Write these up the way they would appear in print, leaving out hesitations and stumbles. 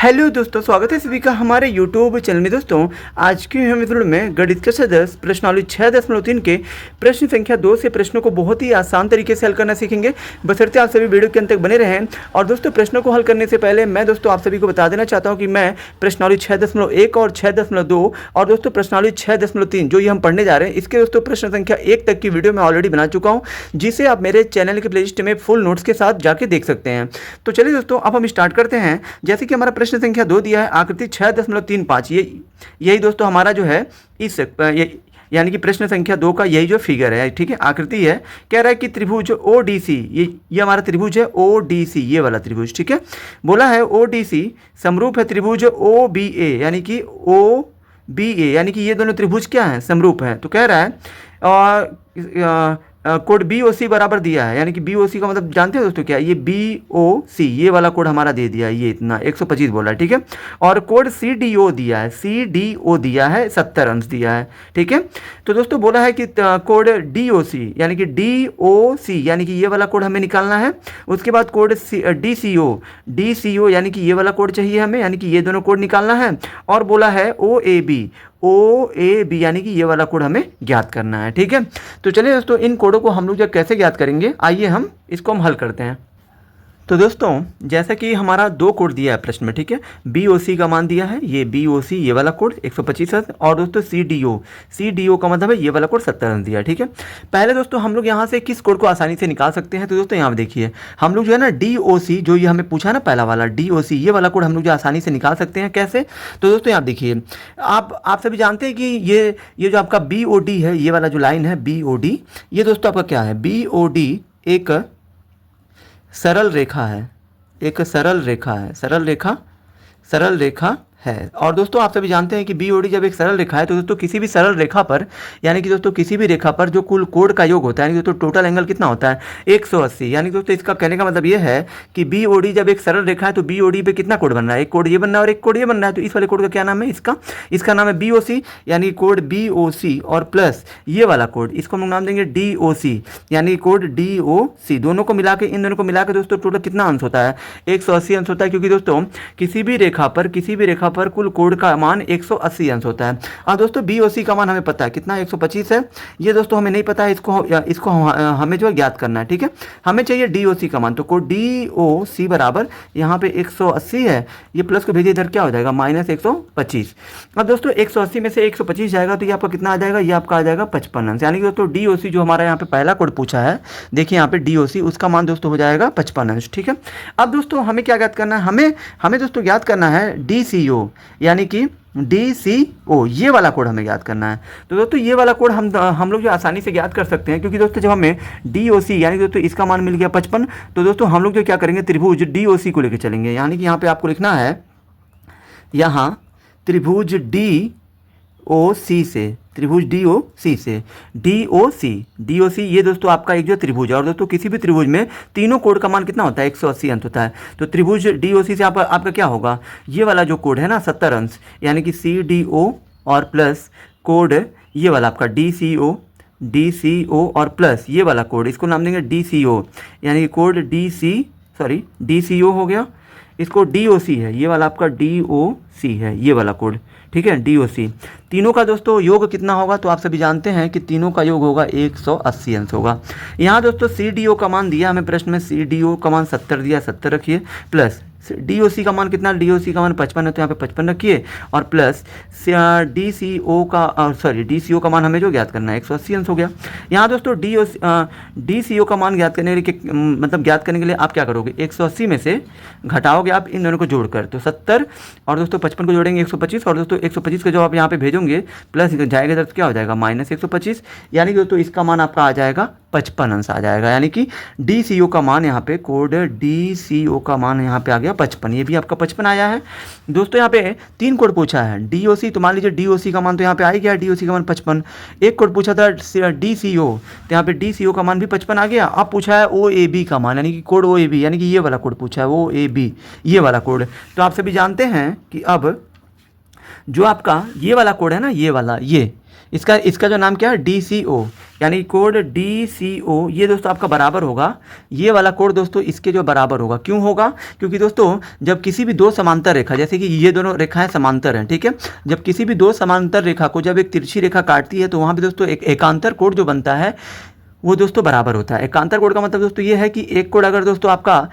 Hello दोस्तों, स्वागत है सभी का हमारे यूट्यूब चैनल में। दोस्तों आज के हम वीडियो में गणित कक्षा 10 प्रश्नावली 6.3 के प्रश्न संख्या 2 से प्रश्नों को बहुत ही आसान तरीके से हल करना सीखेंगे। बशर्ते आप सभी वीडियो के अंत तक बने रहें। और दोस्तों प्रश्नों को हल करने से पहले मैं दोस्तों आप सभी को बता देना चाहता हूँ कि मैं प्रश्नावली 6.1 और 6.2 और दोस्तों प्रश्नावली 6.3 जो ये हम पढ़ने जा रहे हैं, इसके दोस्तों प्रश्न संख्या 1 तक की वीडियो मैं ऑलरेडी बना चुका हूँ, जिसे आप मेरे चैनल के प्लेलिस्ट में फुल नोट्स के साथ जाके देख सकते हैं। तो चलिए दोस्तों अब हम स्टार्ट करते हैं। जैसे कि हमारा प्रश्न संख्या 2 दिया है, आकृति 6.35। यही दोस्तों हमारा जो है इस यानी कि प्रश्न संख्या 2 का यही जो फिगर है, ठीक है, आकृति है। कह रहा है कि त्रिभुज ओडीसी, ये हमारा त्रिभुज है ओडीसी, ये वाला त्रिभुज, ठीक है। बोला है ओडीसी समरूप है त्रिभुज ओबीए, यानी कि ओबीए यानी कि ये दोनों त्रिभुज क्या है, समरूप है। तो कह रहा है और कोड BOC बराबर दिया है, यानी कि BOC का मतलब जानते हैं दोस्तों क्या है, ये BOC ये वाला कोड हमारा दे दिया है, ये इतना 125 बोला है, ठीक है। और कोड CDO दिया है, CDO दिया है 70 अंश दिया है, ठीक है। तो दोस्तों बोला है कि कोड DOC यानी कि DOC यानी कि ये वाला कोड हमें निकालना है। उसके बाद कोड DCO यानी कि ये वाला कोड चाहिए हमें, यानी कि ये दोनों कोड निकालना है। और बोला है OAB यानी कि ये वाला कोड हमें ज्ञात करना है, ठीक है। तो चलिए दोस्तों इन कोडों को हम लोग जब कैसे ज्ञात करेंगे, आइए हम इसको हम हल करते हैं। तो दोस्तों जैसा कि हमारा 2 कोड दिया है प्रश्न में, ठीक है। BOC का मान दिया है, ये BOC ये वाला कोड 125 अंश, और दोस्तों CDO का मतलब है ये वाला कोड 70 अंश दिया है, ठीक है। पहले दोस्तों हम लोग यहाँ से किस कोड को आसानी से निकाल सकते हैं, तो दोस्तों यहाँ देखिए हम लोग जो है ना DOC जो ये हमें पूछा ना पहला वाला DOC ये वाला कोड हम लोग जो आसानी से निकाल सकते हैं। कैसे, तो दोस्तों यहाँ देखिए आप सभी जानते हैं कि ये जो आपका BOD है, ये वाला जो लाइन है BOD, ये दोस्तों आपका क्या है, BOD एक सरल रेखा है, एक सरल रेखा है। और दोस्तों आप सभी जानते हैं कि BOD जब एक सरल रेखा है तो दोस्तों किसी भी सरल रेखा पर, यानी कि दोस्तों किसी भी रेखा पर जो कुल कोण का योग होता है, यानी दोस्तों टोटल एंगल कितना होता है 180। यानी दोस्तों इसका कहने का मतलब ये है कि BOD जब एक सरल रेखा है तो BOD पे कितना कोण बन रहा है, एक कोण ये बन रहा है और एक कोण ये बन रहा है। तो इस वाले कोण का क्या नाम है, इसका नाम है BOC, यानी कोण BOC और प्लस ये वाला कोण, इसको हम नाम देंगे DOC, यानी कोण DOC। दोनों को मिला के, इन दोनों को मिला के दोस्तों टोटल कितना अंश होता है, 180 अंश होता है। क्योंकि दोस्तों किसी भी रेखा पर कुल कोण का मान 180 अंश होता है। और दोस्तों BOC का मान हमें पता है कितना 125 है, ये दोस्तों हमें नहीं पता है, इसको हमें जो है ज्ञात करना है, ठीक है। हमें चाहिए DOC का मान, तो कोण DOC बराबर यहाँ पे 180 है, ये प्लस को भेजिए इधर क्या हो जाएगा -125। अब दोस्तों 180 में से 125 जाएगा तो ये आपका कितना आ जाएगा, ये आपका आ जाएगा 55 अंश। यानी कि दोस्तों DOC जो हमारा यहाँ पे पहला कोड पूछा है, देखिए यहाँ पे DOC उसका मान दोस्तों हो जाएगा 55 अंश, ठीक है। अब दोस्तों हमें क्या ज्ञात करना है, हमें दोस्तों ज्ञात करना है DCO, यानी कि DCO ये वाला कोड हमें ज्ञात करना है। तो दोस्तों ये वाला कोड हम लोग जो आसानी से ज्ञात कर सकते हैं, क्योंकि दोस्तों जब हमें DOC यानी दोस्तों इसका मान मिल गया 55, तो दोस्तों हम लोग जो क्या करेंगे, त्रिभुज DOC को लेकर चलेंगे। यानी कि यहाँ पे आपको लिखना है, यहाँ त्रिभुज DOC से DOC ये दोस्तों आपका एक जो त्रिभुज है। और दोस्तों किसी भी त्रिभुज में तीनों कोड का मान कितना होता है, 180 अंश होता है। तो त्रिभुज DOC से आपका क्या होगा, ये वाला जो कोड है ना 70 अंश, यानी कि CDO और प्लस कोड ये वाला आपका DCO और प्लस ये वाला कोड, इसको नाम देंगे DCO, यानी कि कोड DCO हो गया। इसको DOC है, ये वाला आपका DOC है, ये वाला कोड, ठीक है, DOC। तीनों का दोस्तों योग कितना होगा, तो आप सभी जानते हैं कि तीनों का योग होगा 180 अंश होगा। यहाँ दोस्तों CDO का मान दिया हमें प्रश्न में, CDO का मान 70 दिया, 70 रखिए, प्लस DOC का मान कितना, DOC का मान 55 है तो यहाँ पे 55 रखिए, और प्लस DCO का मान हमें जो ज्ञात करना है 180 अंश हो गया। यहाँ दोस्तों DCO का मान ज्ञात करने के लिए मतलब ज्ञात करने के लिए आप क्या करोगे, 180 में से घटाओगे आप इन दोनों को जोड़कर, तो 70 और दोस्तों 55 को जोड़ेंगे 125, और दोस्तों 125 का जो आप यहाँ पे भेजोगे प्लस जाएगा इधर तो क्या हो जाएगा -125, यानी कि दोस्तों इसका मान आपका आ जाएगा 55 अंश आ जाएगा। यानी कि DCO का मान यहाँ पे, कोड DCO का मान यहाँ पे आ गया 55, ये भी आपका 55 आया है। दोस्तों यहाँ पे 3 कोड पूछा है DOC, तो मान लीजिए DOC का मान तो यहाँ पे आ ही गया, DOC का मान 55। एक कोड पूछा था DCO, तो यहाँ पे DCO का मान भी 55 आ गया। अब पूछा है OAB का मान, यानी कि कोड OAB, यानी कि ये वाला कोड पूछा है OAB ये वाला कोड। तो आप सभी जानते हैं कि अब जो आपका ये वाला कोड है ना, ये वाला इसका इसका जो नाम क्या है, DCO, यानी कोड DCO, ये दोस्तों आपका बराबर होगा, ये वाला कोड दोस्तों इसके जो बराबर होगा। क्यों होगा? क्योंकि दोस्तों जब किसी भी दो समांतर रेखा, जैसे कि ये दोनों रेखाएं समांतर हैं, ठीक है, जब किसी भी दो समांतर रेखा को जब एक तिरछी रेखा काटती है तो वहाँ पे दोस्तों एक एकांतर कोड जो बनता है वो दोस्तों बराबर होता है। एकांतर कोण का मतलब दोस्तों ये है कि एक कोण अगर दोस्तों आपका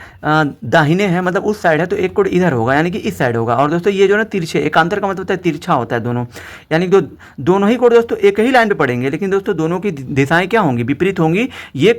दाहिने है, मतलब उस साइड है, तो एक कोण इधर होगा, यानी कि इस साइड होगा। और दोस्तों ये जो ना तिरछे, एकांतर का मतलब होता है तिरछा होता है दोनों, यानी कि दोनों ही कोण दोस्तों एक ही लाइन पे पड़ेंगे, लेकिन दोस्तों दोनों की दिशाएं क्या होंगी, विपरीत होंगी। ये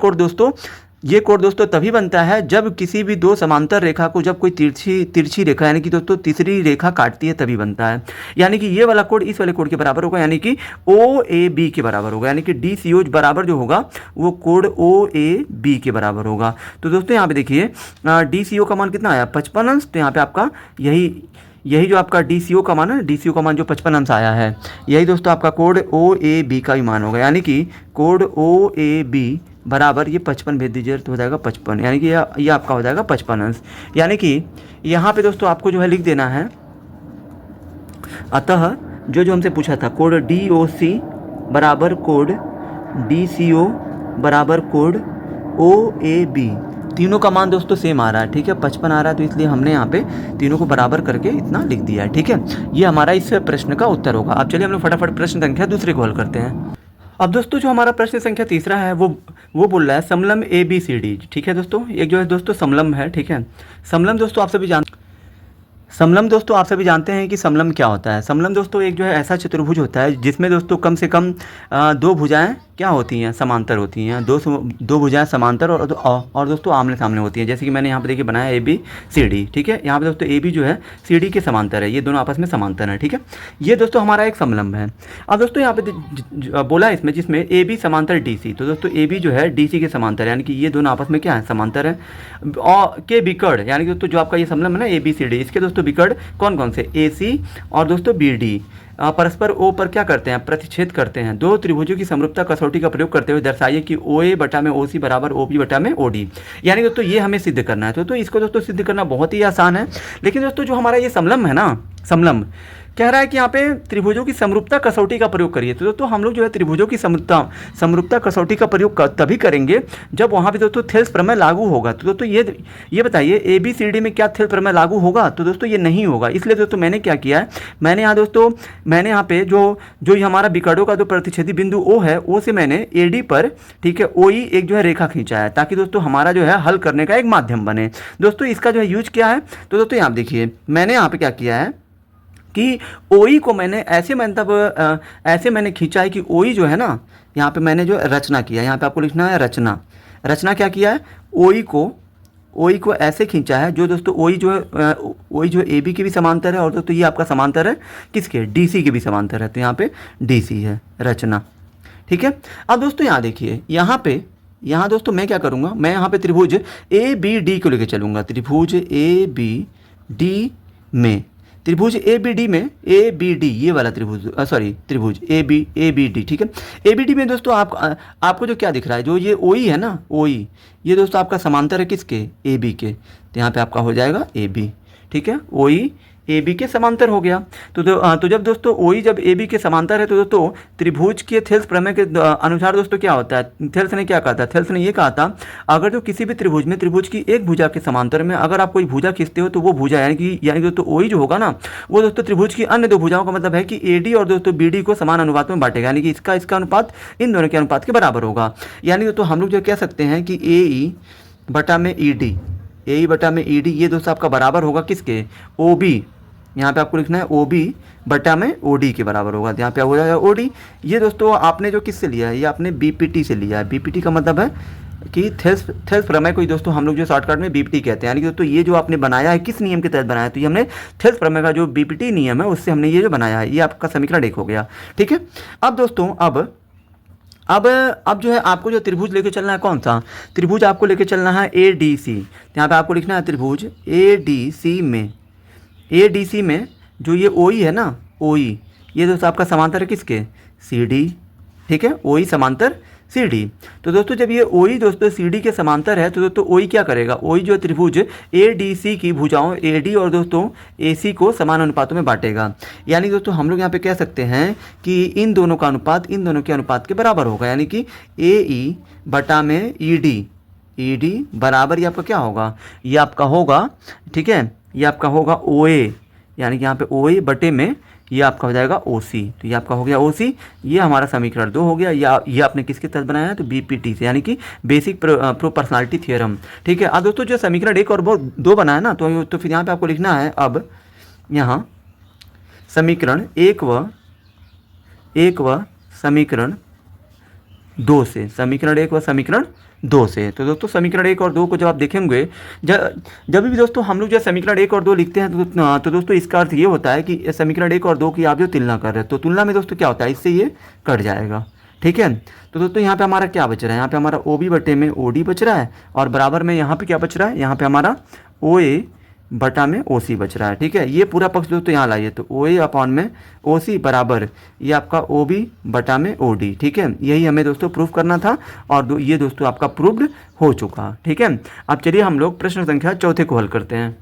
कोण दोस्तों तभी बनता है जब किसी भी दो समांतर रेखा को जब कोई तिरछी रेखा, यानी कि दोस्तों तीसरी रेखा काटती है, तभी बनता है। यानी कि ये वाला कोण इस वाले कोण के बराबर होगा, यानी कि OAB के बराबर होगा, यानी कि DCO बराबर जो होगा वो कोण OAB के बराबर होगा। तो दोस्तों यहाँ पे देखिए DCO का मान कितना आया, 55 अंश। तो यहाँ पे आपका यही जो आपका DCO का मान है, DCO का मान जो 55 अंश आया है, यही दोस्तों आपका कोण OAB का भी मान होगा, यानी कि कोण OAB बराबर ये 55 भेज दीजिए तो हो जाएगा 55, यानी कि ये आपका हो जाएगा 55 अंश। यानी कि यहाँ पे दोस्तों आपको जो है लिख देना है, अतः जो हमसे पूछा था, कोण DOC बराबर कोण DCO बराबर कोण OAB, तीनों का मान दोस्तों सेम आ रहा है, ठीक है, 55 आ रहा है, तो इसलिए हमने यहाँ पे तीनों को बराबर करके इतना लिख दिया है, ठीक है। ये हमारा इस प्रश्न का उत्तर होगा। अब चलिए हम लोग फटाफट प्रश्न संख्या दूसरे को हल करते हैं। अब दोस्तों जो हमारा प्रश्न संख्या तीसरा है वो बोल रहा है समलंब ABCD, ठीक है दोस्तों, एक जो है दोस्तों समलंब है, ठीक है। समलंब दोस्तों आप सभी जानते हैं कि समलंब क्या होता है। समलंब दोस्तों एक जो है ऐसा चतुर्भुज होता है जिसमें दोस्तों कम से कम दो भुजाएं क्या होती हैं, समांतर होती हैं, दो भुजाएं समांतर और दोस्तों आमने सामने होती हैं। जैसे कि मैंने यहाँ पे देखिए बनाया ABCD, ठीक है। यहाँ पे दोस्तों AB जो है CD के समांतर है, ये दोनों आपस में समांतर है, ठीक है। ये दोस्तों हमारा एक समलंब है। अब दोस्तों यहाँ पे बोला इसमें जिसमें AB समांतर DC, तो दोस्तों AB जो है DC के समांतर है, यानी कि ये दोनों आपस में क्या है, समांतर है। और के विकर्ण, यानी कि दोस्तों जो आपका ये समलंब है ना ABCD, इसके दोस्तों विकर्ण कौन कौन से, AC और दोस्तों BD परस्पर O पर क्या करते हैं, प्रतिच्छेद करते हैं। दो त्रिभुजों की समरूपता कसौटी का प्रयोग करते हुए दर्शाइए कि OA बटा में OC बराबर OB बटा में OD, यानी दोस्तों ये हमें सिद्ध करना है। तो इसको दोस्तों सिद्ध करना बहुत ही आसान है। लेकिन दोस्तों जो हमारा ये समलंब है ना, समलंब कह रहा है कि यहाँ पे त्रिभुजों की समरूपता कसौटी का प्रयोग करिए। तो दोस्तों हम लोग जो है त्रिभुजों की समरूपता कसौटी का प्रयोग तभी करेंगे जब वहाँ पे दोस्तों थेल्स प्रमेय लागू होगा। तो दोस्तों ये बताइए ABCD में क्या थेल्स प्रमेय लागू होगा? तो दोस्तों ये नहीं होगा। इसलिए दोस्तों मैंने क्या किया है, मैंने यहाँ पे जो हमारा विकर्णों का जो प्रतिच्छेदी बिंदु O है, O से मैंने AD पर, ठीक है, OE एक जो है रेखा खींचा है, ताकि दोस्तों हमारा जो है हल करने का एक माध्यम बने। दोस्तों इसका जो है यूज क्या है, तो दोस्तों यहाँ देखिए मैंने यहाँ पे क्या किया है कि OE को मैंने ऐसे मैंने खींचा है कि OE जो है ना, यहाँ पे मैंने जो रचना किया, यहाँ पे आपको लिखना है रचना क्या किया है, OE को ऐसे खींचा है जो दोस्तों OE जो AB के भी समांतर है, और दोस्तों ये आपका समांतर है किसके, DC के भी समांतर है, तो यहाँ पे DC है रचना, ठीक है। अब दोस्तों यहाँ देखिए, यहाँ दोस्तों मैं क्या करूँगा, मैं यहाँ पे त्रिभुज ABD को लेकर चलूँगा। त्रिभुज ABD में ABD ये वाला त्रिभुज ABD, ठीक है। ABD में दोस्तों आपको जो क्या दिख रहा है, जो ये OE है ना, OE ये दोस्तों आपका समांतर है किसके, AB के, तो यहाँ पे आपका हो जाएगा AB, ठीक है। OE AB के समांतर हो गया। तो जब दोस्तों OE जब AB के समांतर है, तो दोस्तों त्रिभुज के थेल्स प्रमेय के अनुसार दोस्तों क्या होता है, थेल्स ने क्या कहा था, थेल्स ने ये कहा था, अगर जो किसी भी त्रिभुज में त्रिभुज की एक भुजा के समांतर में अगर आप कोई भुजा खींचते हो, तो वो भुजा यानी दोस्तों OE जो होगा ना, वो दोस्तों त्रिभुज की अन्य दो भुजाओं का मतलब है कि AD और दोस्तों BD को समान अनुपात में बांटेगा, यानी कि इसका अनुपात इन दोनों के अनुपात के बराबर होगा। यानी दोस्तों हम लोग जो कह सकते हैं कि AE बटा में ED ये दोस्तों आपका बराबर होगा किसके, OB, यहाँ पे आपको लिखना है OB बटा में OD के बराबर होगा, यहाँ पे हो जाएगा OD। ये दोस्तों आपने जो किससे लिया है, ये आपने BPT से लिया है। BPT का मतलब है कि थेल्स प्रमेय को दोस्तों हम लोग जो शॉर्टकट में BPT कहते हैं, यानी कि दोस्तों ये जो आपने बनाया है किस नियम के तहत बनाया है, तो ये हमने थेल्स प्रमेय का जो BPT नियम है उससे हमने ये जो बनाया है, ये आपका समीकरण 1 हो गया, ठीक है। अब दोस्तों अब जो है आपको जो त्रिभुज लेके चलना है, कौन सा त्रिभुज आपको लेके चलना है, ADC। यहाँ पे आपको लिखना है त्रिभुज ADC में जो ये OE है ना, OE ये दोस्तों आपका समांतर है किसके, CD, ठीक है, OE समांतर सी डी। तो दोस्तों जब ये ओ ई दोस्तों सी डी के समांतर है तो दोस्तों ओ ई क्या करेगा, ओ ई जो त्रिभुज ए डी सी की भुजाओं ए डी और दोस्तों ए सी को समान अनुपातों में बांटेगा। यानी दोस्तों हम लोग यहाँ पे कह सकते हैं कि इन दोनों का अनुपात इन दोनों के अनुपात के बराबर होगा, यानी कि ए ई बटा में ई डी बराबर ये आपका क्या होगा, ये आपका होगा, ठीक है, ये आपका होगा ओ ए, यानी कि यहाँ पे ओ ए बटे में ये आपका हो जाएगा ओ सी। तो ये आपका हो गया ओ सी, ये हमारा समीकरण 2 हो गया। या ये आपने किसके तहत बनाया है, तो बीपीटी से, यानी कि बेसिक प्रोपोर्शनलिटी थ्योरम। ठीक है। अब दोस्तों जो समीकरण 1 और 2 बनाया ना, तो फिर यहाँ पे आपको लिखना है अब यहाँ समीकरण 1 व समीकरण 2 से, समीकरण 1 व समीकरण 2 से। तो दोस्तों समीकरण 1 और 2 को जब आप देखेंगे, जब भी दोस्तों हम लोग जो समीकरण 1 और 2 लिखते हैं तो दोस्तों इसका अर्थ ये होता है कि समीकरण 1 और 2 की आप जो तुलना कर रहे हैं, तो तुलना में दोस्तों क्या होता है, इससे ये कट जाएगा। ठीक है। तो दोस्तों यहाँ पे हमारा क्या बच रहा है, यहाँ पे हमारा ओ बी बटे में ओ डी बच रहा है, और बराबर में यहाँ पे क्या बच रहा है, यहाँ पे हमारा ओ ए बटा में ओ सी बच रहा है। ठीक है। ये पूरा पक्ष दोस्तों यहाँ लाइए, तो ओ ए अपॉन में ओ सी बराबर ये आपका ओ बी बटा में ओ डी। ठीक है। यही हमें दोस्तों प्रूफ करना था, और ये दोस्तों आपका प्रूव्ड हो चुका। ठीक है। अब चलिए हम लोग प्रश्न संख्या 4 को हल करते हैं।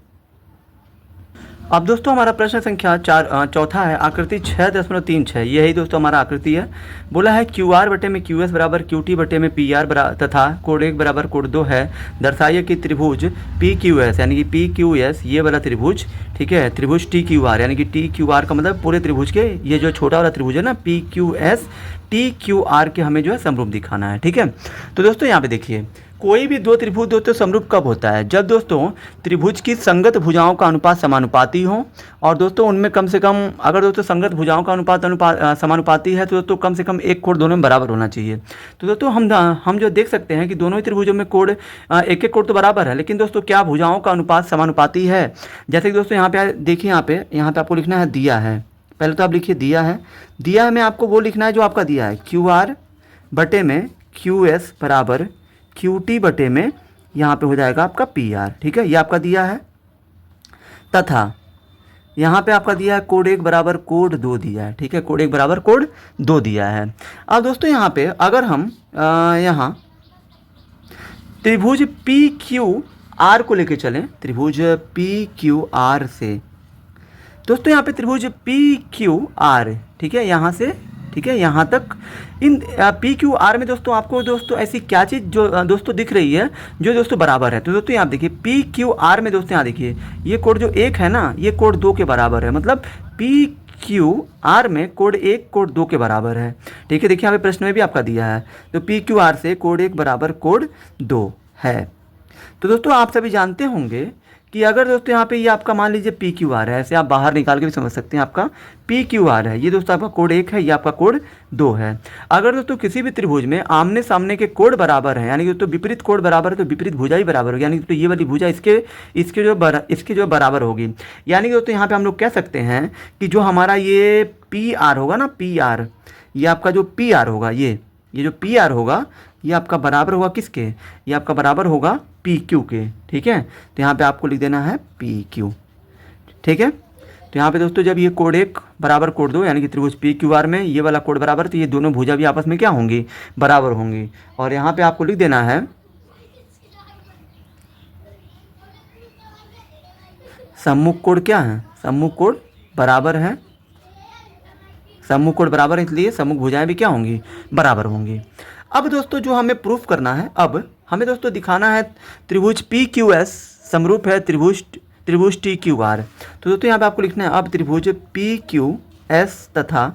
अब दोस्तों हमारा प्रश्न संख्या 4 है, आकृति 6.36। यही दोस्तों हमारा आकृति है। बोला है क्यू आर बटे में क्यू एस बराबर क्यू टी बटे में पी आर तथा कोड 1 बराबर कोड 2 है। दर्शाइए कि त्रिभुज पी क्यू एस यानी कि पी क्यू एस ये वाला त्रिभुज, ठीक है, त्रिभुज टी क्यू आर यानी कि टी क्यू आर का मतलब पूरे त्रिभुज के, ये जो छोटा वाला त्रिभुज है ना P Q S T Q R के हमें जो है समरूप दिखाना है। ठीक है। तो दोस्तों यहाँ पे देखिए, कोई भी दो त्रिभुज दोस्तों समरूप कब होता है, जब दोस्तों त्रिभुज की संगत भुजाओं का अनुपात समानुपाती हो, और दोस्तों उनमें कम से कम, अगर दोस्तों संगत भुजाओं का अनुपात समानुपाती है तो दोस्तों कम से कम एक कोण दोनों में बराबर होना चाहिए। तो दोस्तों हम जो देख सकते हैं कि दोनों ही त्रिभुजों में कोण एक कोण तो बराबर है, लेकिन दोस्तों क्या भुजाओं का अनुपात समानुपाती है। जैसे कि दोस्तों यहाँ पे देखिए, यहाँ पे आपको लिखना है दिया है, पहले तो आप लिखिए दिया है में आपको वो लिखना है जो आपका दिया है, क्यू आर बटे में क्यू एस बराबर क्यू टी बटे में यहाँ पे हो जाएगा आपका पी आर। ठीक है। ये आपका दिया है, तथा यहाँ पे आपका दिया है कोड 1 बराबर कोड 2 दिया है। ठीक है। कोड 1 बराबर कोड 2 दिया है। अब दोस्तों यहाँ पे अगर हम यहाँ त्रिभुज पी क्यू आर को लेके चलें, त्रिभुज पी क्यू आर से, दोस्तों यहाँ पे त्रिभुज पी क्यू आर, ठीक है, यहाँ से, ठीक है, यहाँ तक इन पी क्यू आर में दोस्तों आपको दोस्तों ऐसी क्या चीज़ जो दोस्तों दिख रही है जो दोस्तों बराबर है। तो दोस्तों यहाँ देखिए पी क्यू आर में दोस्तों यहाँ देखिए ये कोड जो 1 है ना, ये कोड 2 के बराबर है, मतलब पी क्यू आर में कोड 1 कोड 2 के बराबर है। ठीक है। देखिए यहाँ पे प्रश्न में भी आपका दिया है, तो पी क्यू आर से कोड 1 बराबर कोड 2 है। तो दोस्तों आप सभी जानते होंगे कि अगर दोस्तों यहाँ पे ये आपका मान लीजिए पी क्यू आर है, ऐसे आप बाहर निकाल के भी समझ सकते हैं, आपका पी क्यू आर है, ये दोस्तों आपका कोड 1 है, ये आपका कोड 2 है। अगर दोस्तों किसी भी त्रिभुज में आमने सामने के कोड बराबर है, यानी कि दोस्तों विपरीत कोड बराबर है, तो विपरीत भुजा ही बराबर होगी, यानी कि तो ये वाली भुजा इसके जो बराबर होगी। यानी कि दोस्तों यहाँ पे हम लोग कह सकते हैं कि जो हमारा ये पी आर होगा ना, पी आर, ये आपका जो पी आर होगा, ये जो पी आर होगा, ये आपका बराबर होगा किसके, ये आपका बराबर होगा पी क्यू के। ठीक है। तो यहाँ पे आपको लिख देना है पी क्यू। ठीक है। तो यहाँ पे दोस्तों जब ये कोड 1 बराबर कोड 2 यानी कि त्रिभुज पी क्यू आर में ये वाला कोड बराबर, तो ये दोनों भुजा भी आपस में क्या होंगी, बराबर होंगी। और यहाँ पे आपको लिख देना है सम्मुख कोड क्या है, सम्मुख कोड बराबर है, सम्मुख कोड बराबर है, इसलिए सम्मुख भुजाएं भी क्या होंगी, बराबर होंगी। अब दोस्तों जो हमें प्रूफ करना है, अब हमें दोस्तों दिखाना है त्रिभुज पी क्यू एस समरूप है त्रिभुज टी क्यू आर। तो दोस्तों यहाँ पे आपको लिखना है अब त्रिभुज पी क्यू एस तथा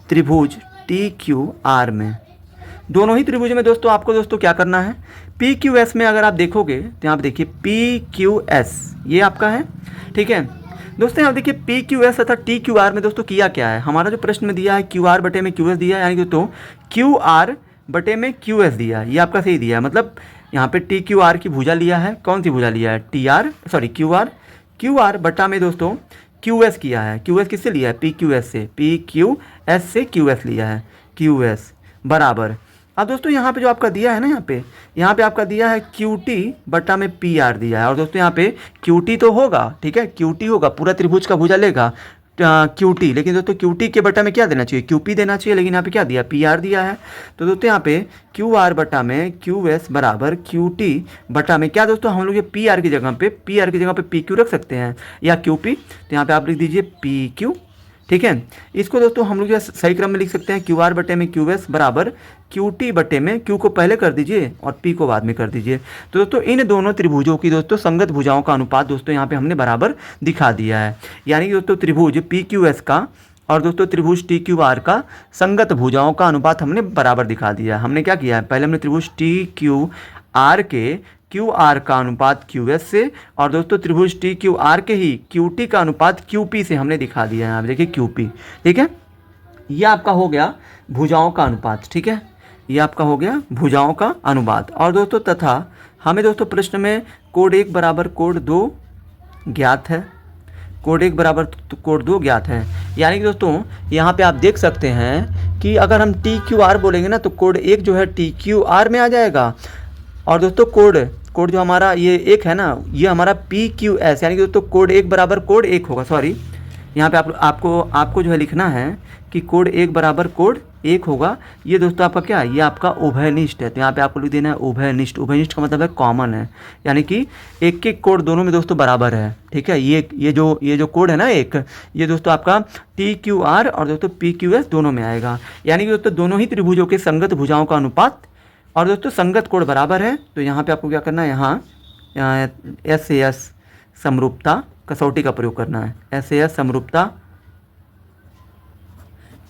त्रिभुज टी क्यू आर में, दोनों ही त्रिभुज में दोस्तों आपको दोस्तों क्या करना है, पी क्यू एस में अगर आप देखोगे तो यहाँ पे देखिए पी क्यू एस ये आपका है। ठीक है। दोस्तों यहाँ देखिए पी क्यू एस तथा टी क्यू आर में दोस्तों किया क्या है, हमारा जो प्रश्न में दिया है क्यू आर बटे में क्यू एस दिया है, यानी कि तो क्यू आर बटे में क्यू एस दिया है, ये आपका सही दिया है। मतलब यहाँ पे टी क्यू आर की भुजा लिया है, कौन सी भुजा लिया है, क्यू आर बटा में दोस्तों क्यू एस किया है। क्यू एस किससे लिया है, पी क्यू एस से, पी क्यू एस से क्यू एस लिया है, क्यू एस बराबर। अब दोस्तों यहाँ पे जो आपका दिया है ना, यहाँ पे आपका दिया है क्यू टी बटा में पी आर दिया है, और दोस्तों यहाँ पे क्यू टी तो होगा, ठीक है, क्यू टी होगा, पूरा त्रिभुज का भुजा लेगा, क्यू टी, लेकिन दोस्तों क्यू टी के बटा में क्या देना चाहिए, क्यू पी देना चाहिए, लेकिन यहाँ पे क्या दिया, पी आर दिया है। तो दोस्तों यहाँ पे क्यू आर बटा में क्यू एस बराबर क्यू टी बटा में क्या दोस्तों, हम लोग ये पी आर की जगह पे पी क्यू रख सकते हैं या क्यू पी। तो यहाँ पे आप लिख दीजिए पी क्यू, ठीक है। इसको दोस्तों हम लोग जो सही क्रम में लिख सकते हैं, क्यू आर बटे में क्यू एस बराबर क्यू टी बटे में क्यू को पहले कर दीजिए और पी को बाद में कर दीजिए। तो दोस्तों इन दोनों त्रिभुजों की दोस्तों संगत भुजाओं का अनुपात दोस्तों यहाँ पे हमने बराबर दिखा दिया है। यानी कि दोस्तों त्रिभुज पी क्यू एस का और दोस्तों त्रिभुज टी क्यू आर का संगत भुजाओं का अनुपात हमने बराबर दिखा दिया। हमने क्या किया है, पहले हमने त्रिभुज टी क्यू आर के क्यू आर का अनुपात क्यू एस से और दोस्तों त्रिभुज टी क्यू आर के ही क्यू टी का अनुपात क्यू पी से हमने दिखा दिया है। यहाँ देखिए क्यू पी, ठीक है। यह आपका हो गया भुजाओं का अनुपात, ठीक है। यह आपका हो गया भुजाओं का अनुपात। और दोस्तों तथा हमें दोस्तों प्रश्न में कोड 1 बराबर कोड 2 ज्ञात है, कोड 1 बराबर कोड 2 ज्ञात है। यानी कि दोस्तों यहाँ पे आप देख सकते हैं कि अगर हम टी क्यू आर बोलेंगे ना तो कोड 1 जो है टी क्यू आर में आ जाएगा। और दोस्तों कोड जो हमारा ये एक है ना, ये हमारा पी क्यू एस, यानी कि दोस्तों कोड 1 बराबर कोड 1 होगा। सॉरी, यहाँ पे आपको जो है लिखना है कि कोड 1 बराबर कोड 1 होगा। ये दोस्तों आपका क्या है, ये आपका उभयनिष्ठ है। तो यहाँ पे आपको लिख देना है उभयनिष्ठ। उभयनिष्ठ का मतलब है कॉमन है, यानी कि एक एक कोड दोनों में दोस्तों बराबर है, ठीक है। ये जो कोड है ना एक, ये दोस्तों आपका टी क्यू आर और दोस्तों पी क्यू एस दोनों में आएगा। यानी कि दोस्तों दोनों ही त्रिभुजों के संगत भुजाओं का अनुपात और दोस्तों संगत कोण बराबर है। तो यहाँ पे आपको क्या करना है, यहाँ एस ए एस समरूपता कसौटी का प्रयोग करना है। एस ए एस समरूपता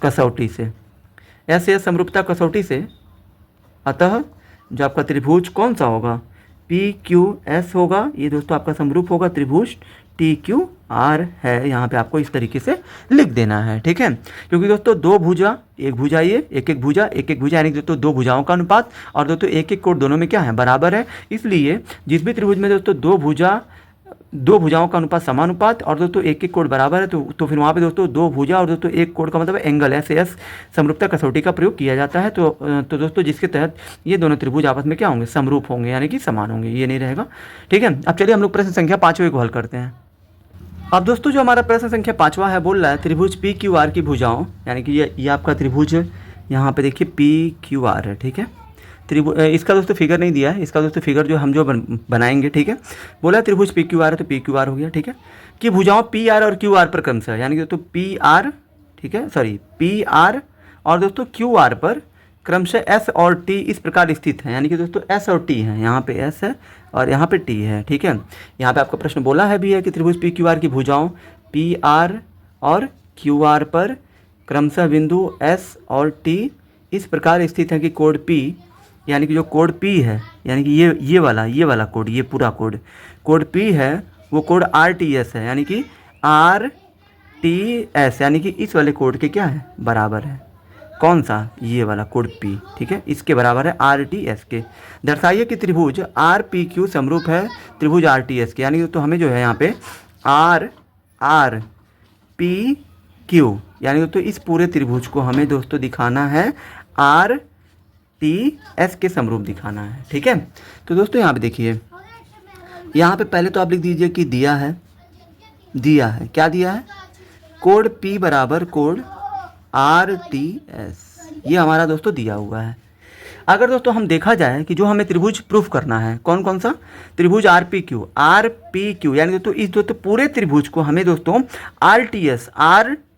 कसौटी से, एस ए एस समरूपता कसौटी से। अतः जो आपका त्रिभुज कौन सा होगा, पी क्यू एस होगा। ये दोस्तों आपका समरूप होगा त्रिभुज टी क्यू आर है। यहाँ पे आपको इस तरीके से लिख देना है, ठीक है। क्योंकि दोस्तों दो भुजा एक भुजा, ये एक एक भुजा यानी कि दोस्तों दो भुजाओं का अनुपात और दोस्तों एक एक कोण दोनों में क्या है, बराबर है। इसलिए जिस भी त्रिभुज में दोस्तों दो भुजाओं का अनुपात समानुपात और दोस्तों एक एक कोण बराबर है, तो फिर वहाँ पे दोस्तों दो भुजा और दोस्तों एक कोण का मतलब एंगल एस एस समरूपता कसौटी का प्रयोग किया जाता है। तो दोस्तों जिसके तहत ये दोनों त्रिभुज आपस में क्या होंगे, समरूप होंगे, यानी कि समान होंगे, ये नहीं रहेगा, ठीक है। अब चलिए हम लोग प्रश्न संख्या 5वें को हल करते हैं। अब दोस्तों जो हमारा प्रश्न संख्या 5वां है, बोल रहा है त्रिभुज पी क्यू आर की भुजाओं, यानी कि ये आपका त्रिभुज यहाँ पे देखिए पी क्यू आर है, ठीक है। त्रिभुज इसका दोस्तों फिगर नहीं दिया है, इसका दोस्तों फिगर जो हम जो बनाएंगे, ठीक है। बोला त्रिभुज पी क्यू आर है तो पी क्यू आर हो गया, ठीक है। कि भुजाओं पी आर और क्यू आर पर क्रमशः, यानी कि दोस्तों पी आर, ठीक है, सॉरी पी आर और दोस्तों क्यू आर पर क्रमशः एस और टी इस प्रकार स्थित है। यानी कि दोस्तों एस और टी है, यहाँ पे एस है और यहाँ पे टी है, ठीक है। यहाँ पे आपका प्रश्न बोला है भी है कि त्रिभुज पी क्यू आर की भुजाओं पी आर और क्यू आर पर क्रमशः बिंदु एस और टी इस प्रकार स्थित है कि कोड पी, यानी कि जो कोड पी है, यानी कि ये वाला कोड, ये पूरा कोड पी है, वो कोड आर टी एस है, यानी कि आर टी एस, यानी कि इस वाले कोड के क्या है, बराबर है। कौन सा, ये वाला कोड पी, ठीक है, इसके बराबर है आर टी एस के। दर्शाइए कि त्रिभुज आर पी क्यू समरूप है त्रिभुज आर टी एस के। यानी तो हमें जो है यहाँ पे आर पी क्यू, यानी तो इस पूरे त्रिभुज को हमें दोस्तों दिखाना है आर टी एस के समरूप दिखाना है, ठीक है। तो दोस्तों यहाँ पे देखिए, यहाँ पे पहले तो आप लिख दीजिए कि दिया है क्या दिया है, कोड पी बराबर कोड आर टी एस, ये हमारा दोस्तों दिया हुआ है। अगर दोस्तों हम देखा जाए कि जो हमें त्रिभुज प्रूफ करना है, कौन सा त्रिभुज आर पी क्यू, यानी दोस्तों इस दोस्तों पूरे त्रिभुज को हमें दोस्तों आर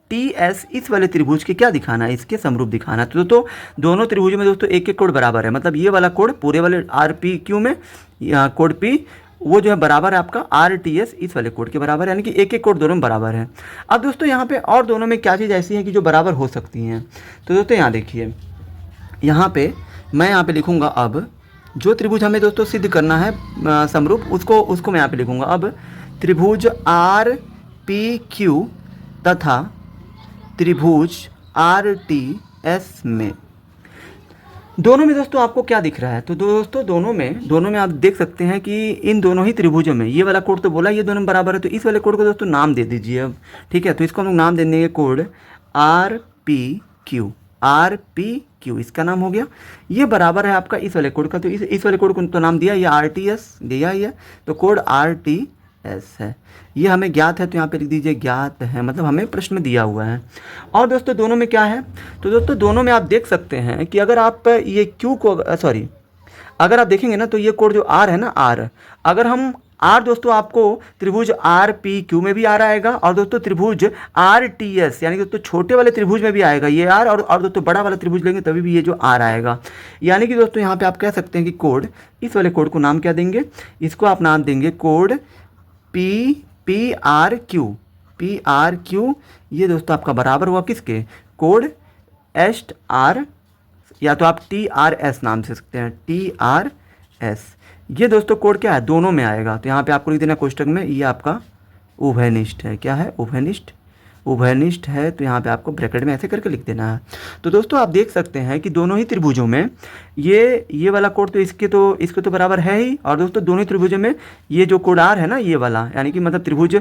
टी एस इस वाले त्रिभुज के क्या दिखाना है, इसके समरूप दिखाना है। तो दोस्तों दोनों त्रिभुजों में दोस्तों एक एक कोड बराबर है, मतलब ये वाला कोड पूरे वाले आर पी क्यू में कोड पी वो जो है बराबर है आपका आर टी एस इस वाले कोड के बराबर है, यानी कि एक एक कोड दोनों में बराबर है। अब दोस्तों यहाँ पे और दोनों में क्या चीज़ ऐसी है कि जो बराबर हो सकती हैं। तो दोस्तों यहाँ देखिए, यहाँ पे मैं यहाँ पे लिखूँगा, अब जो त्रिभुज हमें दोस्तों सिद्ध करना है समरूप, उसको मैं यहाँ पे लिखूँगा। अब त्रिभुज आर पी क्यू तथा त्रिभुज आर टी एस में दोनों में दोस्तों आपको क्या दिख रहा है। तो दोस्तों दोनों में आप देख सकते हैं कि इन दोनों ही त्रिभुजों में ये वाला कोड तो बोला ये दोनों बराबर है, तो इस वाले कोड को दोस्तों नाम दे दीजिए अब, ठीक है। तो इसको हम लोग नाम दे देंगे कोड आर पी क्यू, इसका नाम हो गया। ये बराबर है आपका इस वाले कोड का, तो इस वाले कोड को तो नाम दिया, ये आर टी एस दिया ही है, तो कोड आर टी एस है, ये हमें ज्ञात है, तो यहाँ पे लिख दीजिए ज्ञात है, मतलब हमें प्रश्न में दिया हुआ है। और दोस्तों दोनों में क्या है, तो दोस्तों दोनों में आप देख सकते हैं कि अगर आप ये क्यू को सॉरी अगर आप देखेंगे ना तो ये कोड जो आर है ना आर, अगर हम आर दोस्तों आपको त्रिभुज आर पी क्यू में भी आर आएगा, और दोस्तों त्रिभुज आर टी एस यानी कि दोस्तों छोटे वाले त्रिभुज में भी आएगा ये आर, और दोस्तों बड़ा वाला त्रिभुज लेंगे तभी भी ये जो आर आएगा। यानी कि दोस्तों यहाँ पे आप कह सकते हैं कि कोड, इस वाले कोड को नाम क्या देंगे, इसको आप नाम देंगे कोड पी आर क्यू। ये दोस्तों आपका बराबर हुआ किसके, कोड एस्ट आर, या तो आप टी आर एस नाम से सकते हैं, टी आर एस। ये दोस्तों कोड क्या है, दोनों में आएगा, तो यहाँ पे आपको लिख देना कोष्टक में, ये आपका उभयनिष्ठ है। क्या है, उभयनिष्ठ है, तो यहाँ पे आपको ब्रैकेट में ऐसे करके लिख देना है। तो दोस्तों आप देख सकते हैं कि दोनों ही त्रिभुजों में ये वाला कोड तो इसके तो बराबर है ही, और दोस्तों दोनों ही त्रिभुजों में ये जो कोड आर है ना ये वाला, यानी कि मतलब त्रिभुज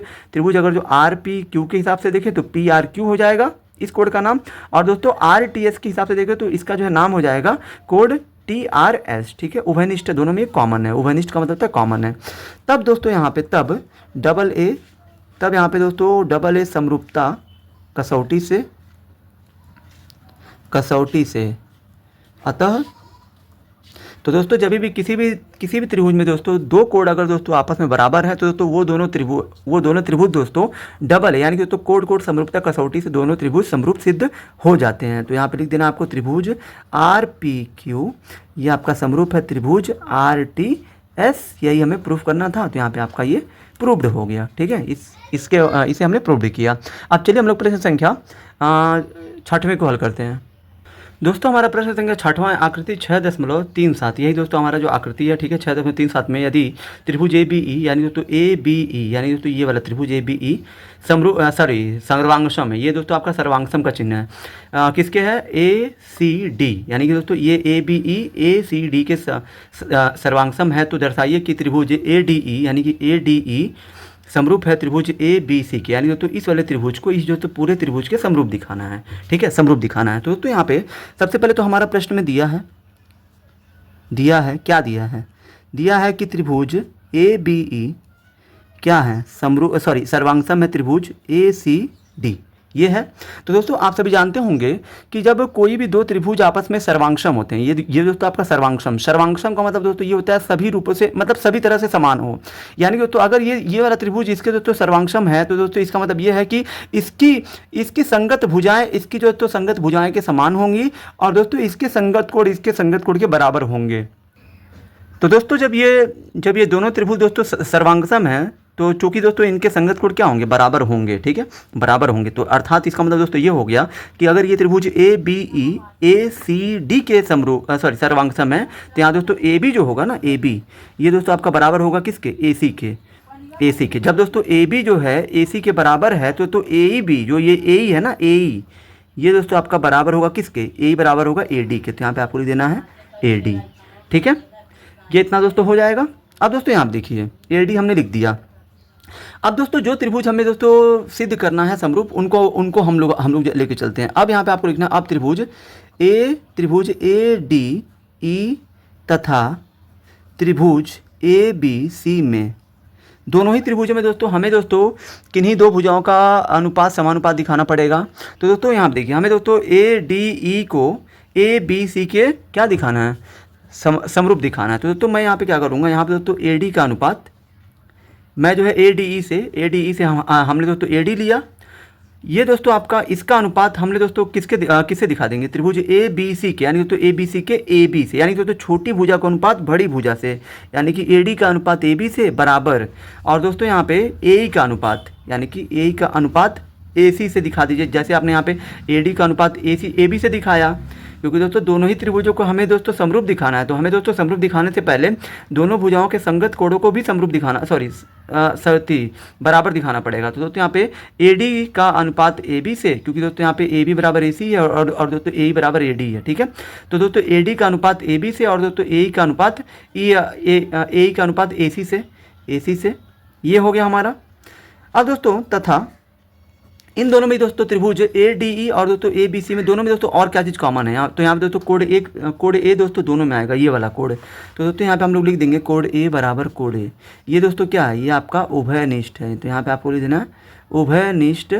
अगर जो आर पी क्यू के हिसाब से देखें तो पी आर क्यू हो जाएगा इस कोड का नाम, और दोस्तों आर टी एस के हिसाब से देखें तो इसका जो है नाम हो जाएगा कोड टी आर एस। ठीक है, उभयनिष्ठ दोनों में कॉमन है, उभयनिष्ठ का मतलब होता है कॉमन है। तब दोस्तों यहाँ पे तब यहाँ पे दोस्तों डबल ए समरूपता कसौटी से अतः, तो दोस्तों जब भी किसी भी त्रिभुज में दोस्तों दो कोड अगर दोस्तों आपस में बराबर है तो दोस्तों वो दोनों त्रिभुज दोस्तों डबल है, यानी कि दोस्तों कोड समरूपता कसौटी से दोनों त्रिभुज समरूप सिद्ध हो जाते हैं। तो यहाँ पे लिख देना आपको त्रिभुज आर पी क्यू, ये आपका समरूप है त्रिभुज आर टी एस, यही हमें प्रूफ करना था, तो यहाँ पे आपका ये प्रूव्ड हो गया। ठीक है, इसे हमने प्रूव किया। अब चलिए हम लोग प्रश्न संख्या 6वें को हल करते हैं। दोस्तों हमारा प्रश्न संख्या 6वां है, आकृति 6.37, यही दोस्तों हमारा जो आकृति है। ठीक है, 6.37 में यदि त्रिभुज ए बी ई यानी दोस्तों यानी दोस्तों ये वाला त्रिभुज ए बी ई सर्वांगसम है, ये दोस्तों आपका सर्वांगसम का चिन्ह है, किसके है, ए सी डी, यानी कि दोस्तों ये A B E A C D के सर्वांगसम है, तो दर्शाइए कि त्रिभुज ए डी ई यानी कि ए डी ई समरूप है त्रिभुज ए बी सी के, यानी दोस्तों इस वाले त्रिभुज को इस दोस्तों पूरे त्रिभुज के समरूप दिखाना है। ठीक है, समरूप दिखाना है। तो दोस्तों यहाँ पे सबसे पहले तो हमारा प्रश्न में दिया है क्या दिया है कि त्रिभुज ए बी ई क्या है, सर्वांगसम है त्रिभुज ए सी डी, ये है। तो दोस्तों आप सभी जानते होंगे कि जब कोई भी दो त्रिभुज आपस में सर्वांगसम होते हैं, ये दोस्तों आपका सर्वांगसम का मतलब दोस्तों ये होता है सभी रूपों से, मतलब सभी तरह से समान हो। यानी दोस्तों अगर ये वाला त्रिभुज इसके दोस्तों सर्वांगसम है तो दोस्तों इसका मतलब ये है कि इसकी संगत भुजाएं इसकी जो दोस्तों संगत भुजाएं के समान होंगी, और दोस्तों इसके संगत कोण के बराबर होंगे। तो दोस्तों जब ये दोनों त्रिभुज दोस्तों सर्वांगसम है तो चूंकि दोस्तों इनके संगत कोण क्या होंगे, बराबर होंगे। ठीक है, बराबर होंगे, तो अर्थात इसका मतलब दोस्तों ये हो गया कि अगर ये त्रिभुज A B E A C D के सर्वांगसम है, तो यहाँ दोस्तों ए बी जो होगा ना, ए बी ये दोस्तों आपका बराबर होगा किसके, ए सी के। जब दोस्तों ए बी जो है ए सी के बराबर है तो ए बी जो ये ए है ना, ए ये दोस्तों आपका बराबर होगा किसके, ए बराबर होगा ए डी के, तो यहाँ पे आपको देना है ए डी। ठीक है, ये इतना दोस्तों हो जाएगा। अब दोस्तों यहाँ देखिए ए डी हमने लिख दिया। अब दोस्तों जो त्रिभुज हमें दोस्तों सिद्ध करना है समरूप, उनको हम लोग लेके चलते हैं। अब यहाँ पे आपको लिखना है, अब त्रिभुज ए डी ई तथा त्रिभुज ए बी सी में, दोनों ही त्रिभुजों में दोस्तों हमें दोस्तों किन्हीं दो भुजाओं का समानुपात दिखाना पड़ेगा। तो दोस्तों यहाँ पे देखिए हमें दोस्तों ए डी ई को ए बी सी के क्या दिखाना है, समरूप दिखाना है। तो दोस्तों मैं यहाँ पे क्या करूँगा, यहाँ पे दोस्तों ए डी का अनुपात मैं जो है ए डी ई से हमने दोस्तों ए डी लिया, ये दोस्तों आपका इसका अनुपात हमने दोस्तों किससे दिखा देंगे, त्रिभुज ए बी सी के, यानी दोस्तों ए बी सी के ए बी से, यानी दोस्तों छोटी भुजा का अनुपात बड़ी भुजा से, यानी कि ए डी का अनुपात ए बी से बराबर, और दोस्तों यहाँ पे ए का अनुपात यानी कि ए का अनुपात ए सी से दिखा दीजिए, जैसे आपने यहाँ पे ए डी का अनुपात ए बी से दिखाया, क्योंकि दोस्तों दोनों ही त्रिभुजों को हमें दोस्तों समरूप दिखाना है। तो हमें दोस्तों समरूप दिखाने से पहले दोनों भुजाओं के संगत कोणों को भी समरूप दिखाना बराबर दिखाना पड़ेगा। तो दोस्तों यहाँ पे ए डी का अनुपात ए बी से, क्योंकि दोस्तों यहाँ पे ए बी बराबर ए सी है और दोस्तों ए बराबर ए डी है। ठीक है, तो दोस्तों ए डी का अनुपात ए बी से और दोस्तों ए का अनुपात ए सी से, ये हो गया हमारा। अब दोस्तों तथा इन दोनों में दोस्तों त्रिभुज ए डी ई और दोस्तों ए बी सी में दोनों में दोस्तों और क्या चीज़ कॉमन है तो यहाँ पे दोस्तों कोड ए दोस्तों दोनों में आएगा, ये वाला कोड। तो दोस्तों यहाँ पे हम लोग लिख देंगे कोड ए बराबर कोड ए। ये दोस्तों क्या है, ये आपका उभयनिष्ठ है। तो यहाँ पे आपको लिख देना उभयनिष्ठ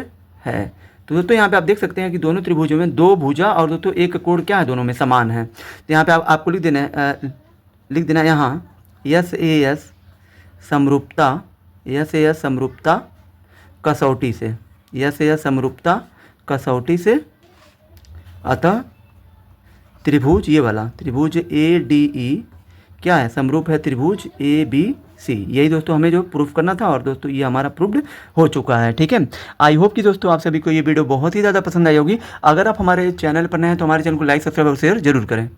है। तो दोस्तों यहाँ पे आप देख सकते हैं कि दोनों त्रिभुजों में दो भुजा और दोस्तों एक कोण क्या है, दोनों में समान है। तो यहाँ पे आपको लिख देना है यहाँ यस ए एस समरूपता कसौटी से, यस ए एस समरूपता कसौटी से। अतः त्रिभुज ये वाला त्रिभुज ए डी ई क्या है, समरूप है त्रिभुज ए बी सी। यही दोस्तों हमें जो प्रूफ करना था और दोस्तों ये हमारा प्रूव्ड हो चुका है। ठीक है, आई होप कि दोस्तों आप सभी को ये वीडियो बहुत ही ज़्यादा पसंद आई होगी। अगर आप हमारे चैनल पर नए हैं तो हमारे चैनल को लाइक सब्सक्राइब और शेयर जरूर करें।